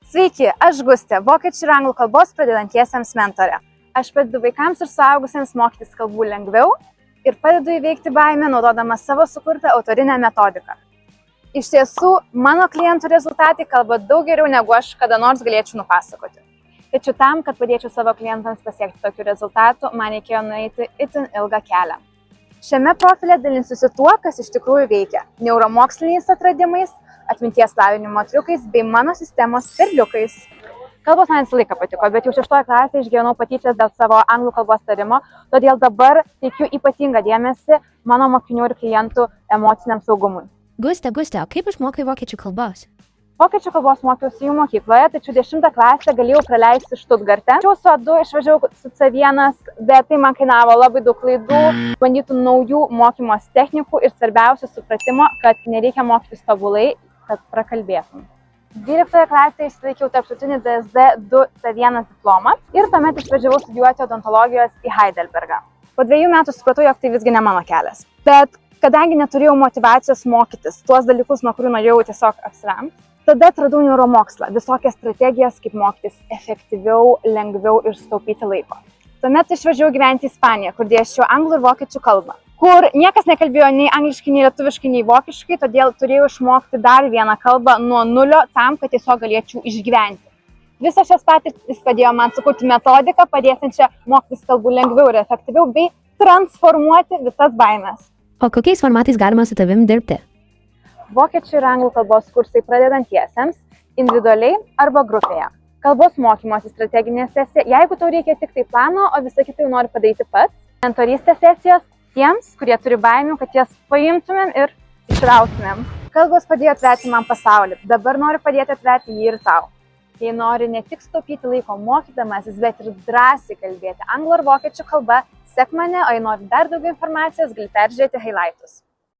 Sveiki, aš Gustė, vokiečių ir anglų kalbos pradedantiesiems mentorė. Aš padedu vaikams ir suaugusiems mokytis kalbų lengviau ir padedu įveikti baimę naudodama savo sukurtą autorinę metodiką. Iš tiesų, mano klientų rezultatai kalba daug geriau negu aš kada nors galėčiau nupasakoti. Tačiau tam, kad padėčiau savo klientams pasiekti tokių rezultatų, man reikėjo nueiti itin ilgą kelią. Šiame profilė dalinsiuosi tuo, kas iš tikrųjų veikia – neuromoksliniais atradimais, atminties lavinimo triukais bei mano sistemos perliukais. Kalbos man visą laiką patiko, bet jau 6 klasėje išgyvenau patyčias dėl savo anglų kalbos tarimo, todėl dabar teikiu ypatingą dėmesį mano mokinių ir klientų emociniam saugumui. Gustė, o kaip išmokai vokiečių kalbos? Vokiečių kalbos mokiausi jų mokykloje, tačiau 10 klasę galėjau praleisti Štutgarte. Tačiau su A2 išvažiavau su C1, bet tai man kainavo labai daug klaidų, bandytų naujų mokymos technikų ir svarbiausia supratimo, kad nereikia mokytis tobulai, kad prakalbėtum. 12 klasėje išsilaikiau tarptautinį DSD 2 C1 diplomą ir tuomet išvažiavau studijuoti odontologijos į Heidelbergą. Po 2 metų supratau, jog tai visgi ne mano kelias. Bet kadangi neturėjau motyvacijos mokytis tuos dalykus, nuo kurių norėjau tiesiog apsiremti, tada atradau neuromokslą, visokias strategijas, kaip mokytis efektyviau, lengviau ir sutaupyti laiko. Tuomet išvažiavau gyventi į Ispaniją, kur dėsčiau anglų ir vokiečių kalbą, kur niekas nekalbėjo nei angliškai, nei lietuviškai, nei vokiškai, todėl turėjau išmokti dar vieną kalbą nuo nulio tam, kad tiesiog galėčiau išgyventi. Visos šios patirtys padėjo man sukurti metodiką, padėsiančią mokytis kalbų lengviau ir efektyviau bei transformuoti visas baimes. O kokiais formatais galima su tavim dirbti? Vokiečių ir anglų kalbos kursai pradedantiesiems, individualiai arba grupėje. Kalbos mokymosi strateginė sesija, jeigu tau reikia tik tai plano, o visą kitą jau nori padaryti pats. Mentorystės sesijos tiems, kurie turi baimių, kad jas paimtumėm ir išrautumėm. Kalbos padėjo atverti man pasaulį, dabar noriu padėti atverti jį ir tau. Jei nori ne tik sutaupyti laiko mokydamasis, bet ir drąsiai kalbėti anglų ar vokiečių kalba, sek mane, o jei nori dar daugiau informacijos, gali peržiūrėti highlightus.